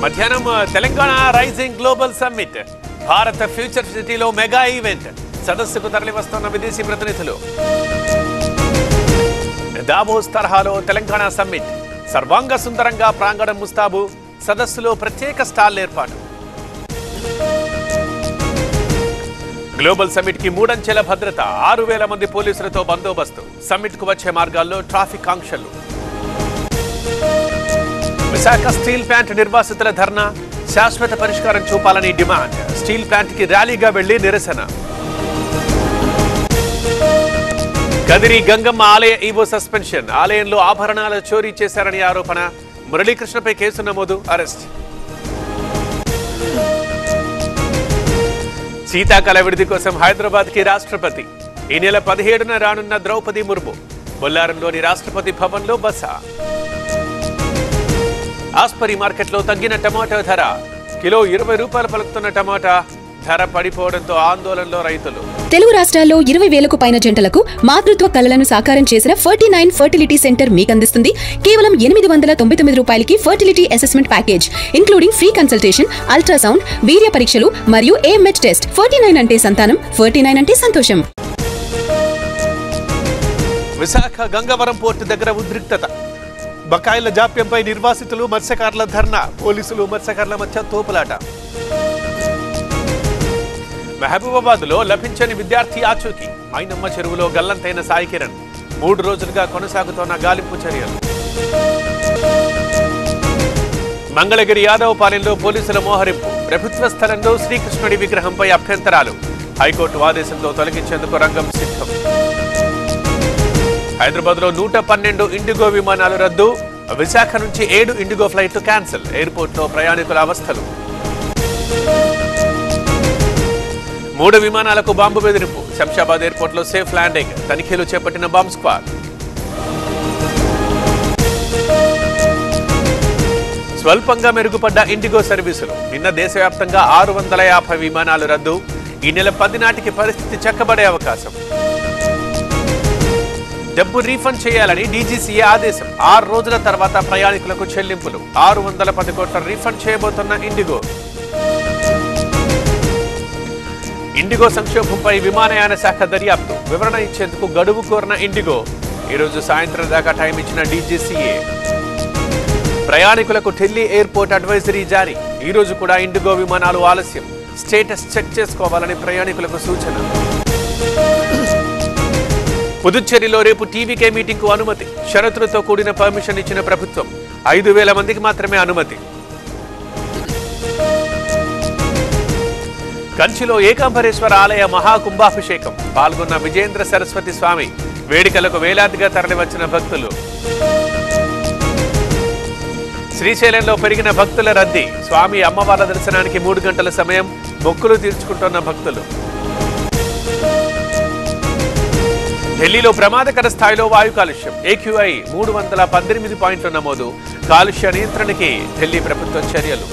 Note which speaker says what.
Speaker 1: మధ్యాహ్నం Telangana rising global summit భారత future సిటీలో మెగా ఈవెంట్ సదస్సుకు తరలివస్తున్న విదేశీ ప్రతినిధులు దావోస్ తరహాలో తెలంగాణ సమ్మిట్ సర్వాంగ సుందరంగా ప్రాంగణం ముస్తాబు సదస్సులో ప్రత్యేక స్టాల్ ఏర్పాటు గ్లోబల్ సమ్మిట్ కి మూడంచెల భద్రత 6,000 మంది పోలీసులతో బందోబస్తు సమ్మిట్ కు వచ్చే మార్గాల్లో ట్రాఫిక్ ఆంక్షలు విశాఖ స్టీల్ ప్లాంట్ నిర్వాసితుల ధర్నా శాశ్వత పరిష్కారం చూపాలని డిమాండ్ స్టీల్ ప్లాంట్ కి ర్యాలీగా వెళ్లి నిరసన కదిరి గంగమ్మ ఆలయ ఈవో సస్పెన్షన్ ఆలయంలో ఆభరణాల చోరీ చేశారని ఆరోపణ మురళీకృష్ణపై కేసు నమోదు అరెస్ట్ శీతాకాల విడిది కోసం హైదరాబాద్ కి రాష్ట్రపతి ఈ నెల 17న రానున్న ద్రౌపది ముర్ము బొల్లారంలోని రాష్ట్రపతి భవన్ లో బస ఆస్పరి మార్కెట్లో తగ్గిన టమాటా ధర కిలో 20 రూపాయలు పలుకుతున్న టమాటా ధర పడిపోవడంతో ఆందోళనలో రైతులు
Speaker 2: తెలుగు రాష్ట్రాల్లో 20,000కు పైన జంటలకు మాతృత్వ కలలను సాకారం చేసిన 49 ఫర్టిలిటీ సెంటర్ మీకు అందిస్తుంది కేవలం 899 రూపాయలకి fertility assessment package including free consultation ultrasound వీర్య పరీక్షలు మరియు AMH టెస్ట్ 49 అంటే సంతానం 49 అంటే సంతోషం
Speaker 1: విశాఖ గంగవరం పోర్టు దగ్గర ఉద్రిక్తత బకాయిల జాప్యంపై నిర్వాసితులు మత్స్యకారుల ధర్నా పోలీసులు మత్స్యకారుల మధ్య తోపులాట మహబూబాబాద్ లో లభించని విద్యార్థి ఆచూకీ మైనమ్మ చెరువులో గల్లంతైన సాయి కిరణ్ 3 రోజులుగా కొనసాగుతోన్న గాలింపు చర్యలు మంగళగిరి యాదవపాలెంలో పోలీసుల మోహరింపు ప్రభుత్వ స్థలంలో శ్రీకృష్ణుడి విగ్రహంపై అభ్యంతరాలు హైకోర్టు ఆదేశంతో తొలగించేందుకు రంగం సిద్ధం హైదరాబాద్ లో 112 ఇండిగో విమానాలు రద్దు విశాఖ నుంచి 7 ఇండిగో ఫ్లైట్లు క్యాన్సిల్ ఎయిర్పోర్ట్ లో ప్రయాణికుల అవస్థలు 3 విమానాలకు బాంబు బెదిరింపు శంషాబాద్ ఎయిర్పోర్ట్ లో సేఫ్ ల్యాండింగ్ తనిఖీలు చేపట్టిన బాంబ్ స్క్వాడ్ స్వల్పంగా మెరుగుపడ్డ ఇండిగో సర్వీసులు నిన్న దేశవ్యాప్తంగా 650 విమానాలు రద్దు ఈ నెల 10 నాటికి పరిస్థితి చక్కబడే అవకాశం డబ్బు రీఫండ్ చేయాలని డీజీసీఏ ఆదేశం 6 రోజుల తర్వాత ప్రయాణికులకు చెల్లింపులు 610 కోట్ల రీఫండ్ చేయబోతున్న ఇండిగో సంక్షోభంపై విమానయాన శాఖ దర్యాప్తు వివరణ ఇచ్చేందుకు గడువు కోరిన ఇండిగో ఈరోజు సాయంత్రం దాకా టైం ఇచ్చిన డీజీసీఏ ప్రయాణికులకు ఢిల్లీ ఎయిర్పోర్ట్ అడ్వైజరీ జారీ ఈ రోజు కూడా ఇండిగో విమానాలు ఆలస్యం స్టేటస్ చెక్ చేసుకోవాలని ప్రయాణికులకు సూచన పుదుచ్చేరిలో రేపు టీవీకే మీటింగ్ కు అనుమతి షరతులతో కూడిన పర్మిషన్ ఇచ్చిన ప్రభుత్వం 5,000 మందికి మాత్రమే అనుమతి కంచిలో ఏకాంబరేశ్వర ఆలయ మహాకుంభాభిషేకం పాల్గొన్న విజేంద్ర సరస్వతి స్వామి వేడుకలకు వేలాదిగా తరలివచ్చిన భక్తులు శ్రీశైలంలో పెరిగిన భక్తుల రద్దీ స్వామి అమ్మవార్ల దర్శనానికి 3 గంటల సమయం మొక్కులు తీర్చుకుంటున్న భక్తులు ఢిల్లీలో ప్రమాదకర స్థాయిలో వాయు కాలుష్యం AQI 318 పాయింట్ల నమోదు కాలుష్య నియంత్రణకి ఢిల్లీ ప్రభుత్వం చర్యలు